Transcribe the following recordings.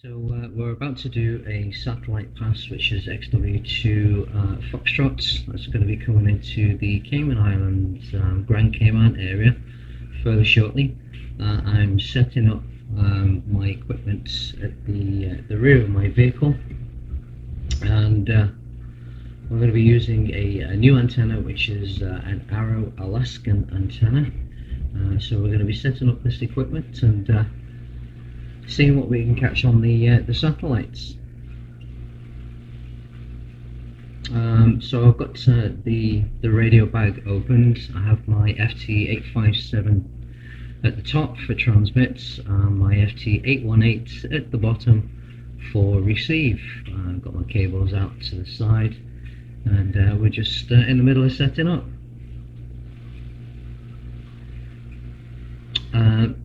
We're about to do a satellite pass, which is XW-2 Foxtrot. That's going to be coming into the Cayman Islands, Grand Cayman area fairly shortly. I'm setting up my equipment at the rear of my vehicle, and we're going to be using a new antenna, which is an Arrow Alaskan antenna. So we're going to be setting up this equipment and seeing what we can catch on the satellites. So I've got the radio bag opened. I have my FT857 at the top for transmits, my FT818 at the bottom for receive. I've got my cables out to the side, and we're just in the middle of setting up.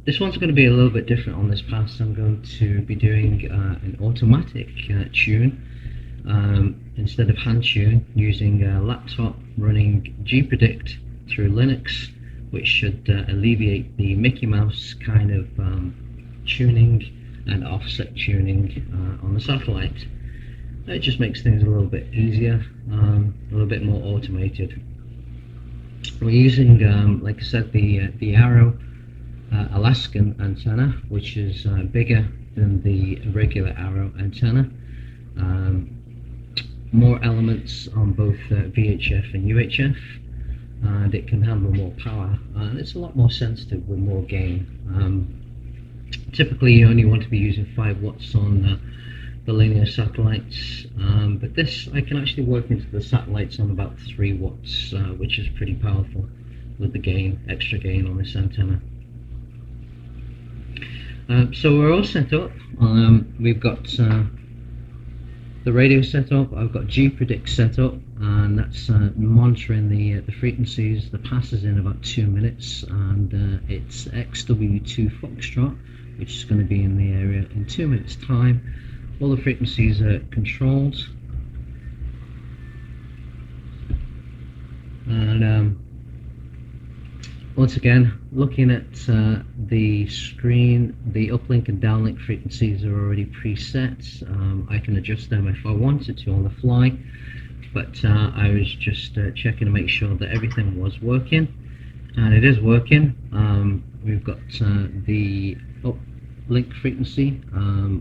This one's going to be a little bit different on this pass. I'm going to be doing an automatic tune instead of hand tune, using a laptop running gpredict through Linux, which should alleviate the Mickey Mouse kind of tuning and offset tuning on the satellite. It just makes things a little bit easier, a little bit more automated. We're using, like I said, the Arrow Alaskan antenna, which is bigger than the regular Arrow antenna. More elements on both VHF and UHF, and it can handle more power, and it's a lot more sensitive with more gain. Typically you only want to be using 5 watts on the linear satellites, but this I can actually work into the satellites on about 3 watts, which is pretty powerful with the gain, extra gain on this antenna. So we're all set up. We've got the radio set up. I've got gpredict set up, and that's monitoring the frequencies. The pass is in about 2 minutes, and it's XW-2 Foxtrot, which is going to be in the area in 2 minutes time. All the frequencies are controlled, and once again, looking at the screen, the uplink and downlink frequencies are already preset. I can adjust them if I wanted to on the fly, but I was just checking to make sure that everything was working, and it is working. We've got the uplink frequency,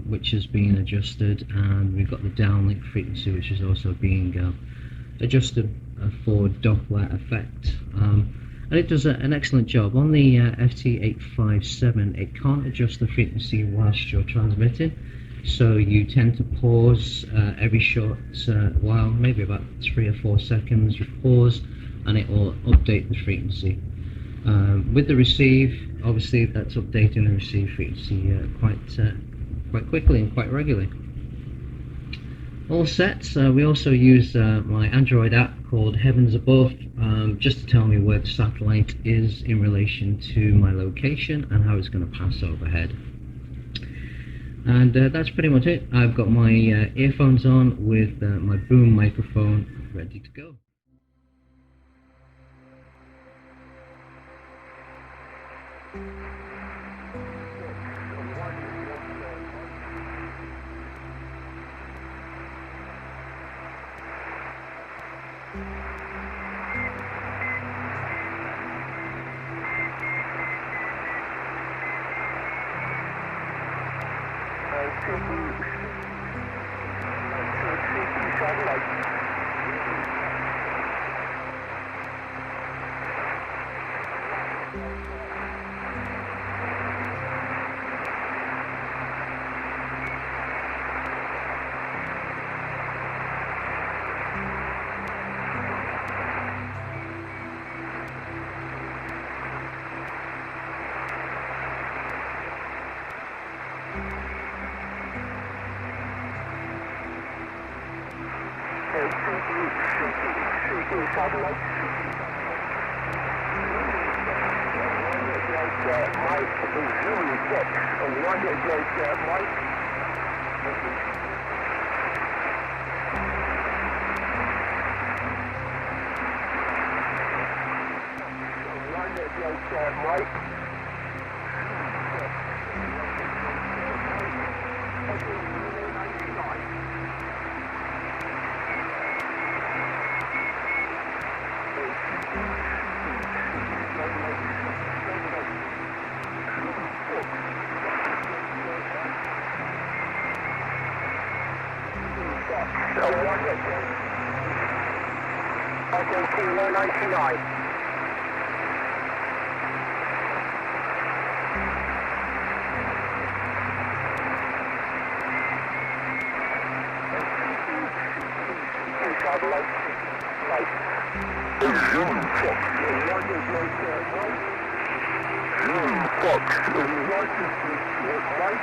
which is being adjusted, and we've got the downlink frequency, which is also being adjusted for Doppler effect. And it does an excellent job. On the FT857, it can't adjust the frequency whilst you're transmitting, so you tend to pause every short while, maybe about 3 or 4 seconds. You pause and it will update the frequency. With the receive, obviously that's updating the receive frequency quite quickly and quite regularly. All set. We also use my Android app called Heavens Above, just to tell me where the satellite is in relation to my location and how it's going to pass overhead. And that's pretty much it. I've got my earphones on with my boom microphone ready to go. Mike. Echo Kilo 99. Satellite, light. Zoom Fox. Zoom Fox. Light.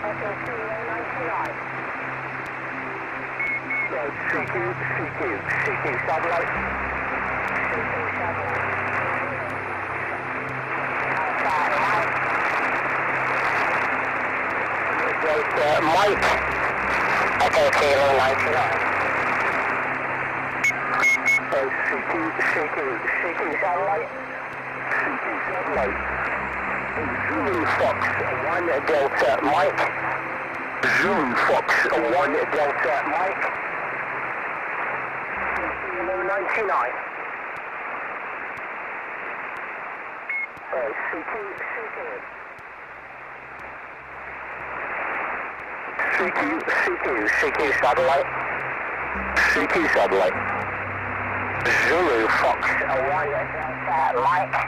Echo Kilo 99. CQ satellite. Mike. Echo Kilo 99. CQ satellite. CQ satellite. Zulu Fox 1 Delta Mike. Zulu Fox 1 Delta Mike. Kilo 99. CQ satellite. CQ satellite. Zulu Fox 1 Delta Mike.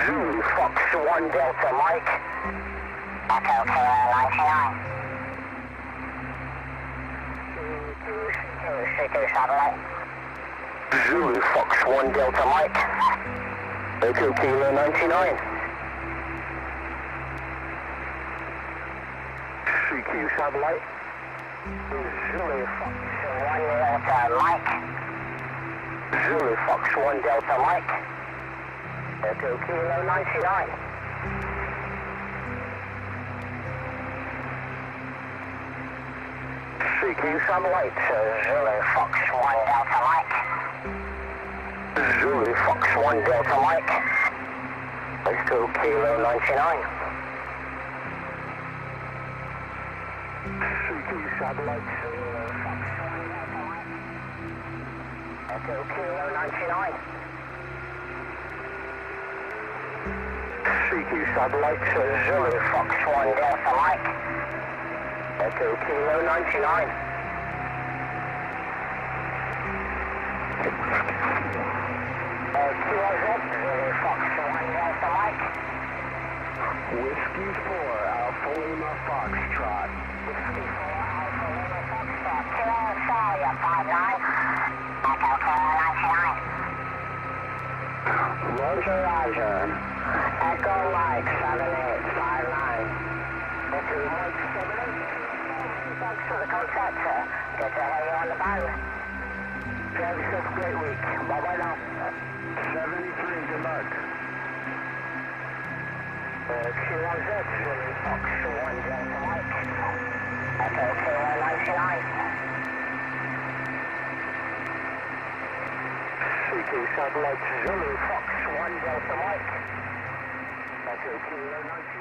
Zulu Fox 1 Delta Mike. Echo Kilo 99. CQ satellite. Zulu Fox 1 Delta Mike. Echo Kilo 99. CQ satellite. Zulu Fox 1 Delta Mike. Zulu Fox 1 Delta Mike. Echo Kilo 99. CQ satellite. Zulu Fox 1 Delta Mike. Zulu Fox 1 Delta Mike. Echo Kilo 99. CQ satellite. Zulu Fox 1 Delta Mike. Echo Kilo 99. CQ satellite. Zulu Fox 1 Delta Mike. Echo Kilo 99. QRZ, Zulu Fox 1 Delta Mike. Whiskey 4 Alpha Lima Foxtrot. Whiskey 4 Alpha Lima Foxtrot. Kilo Australia 59. Echo Kilo 99. Roger, Roger. Echo Mike 7859. Echo Mike 7859. Thanks for the contact, sir. Good to hear you on the phone. Have yourself a great week. Bye-bye now. 73, good luck. QRZ, Zulu Fox 1 Delta Mike. Echo Kilo 99. CQ satellite Zulu Fox 1 Delta Mike. Echo Kilo 99.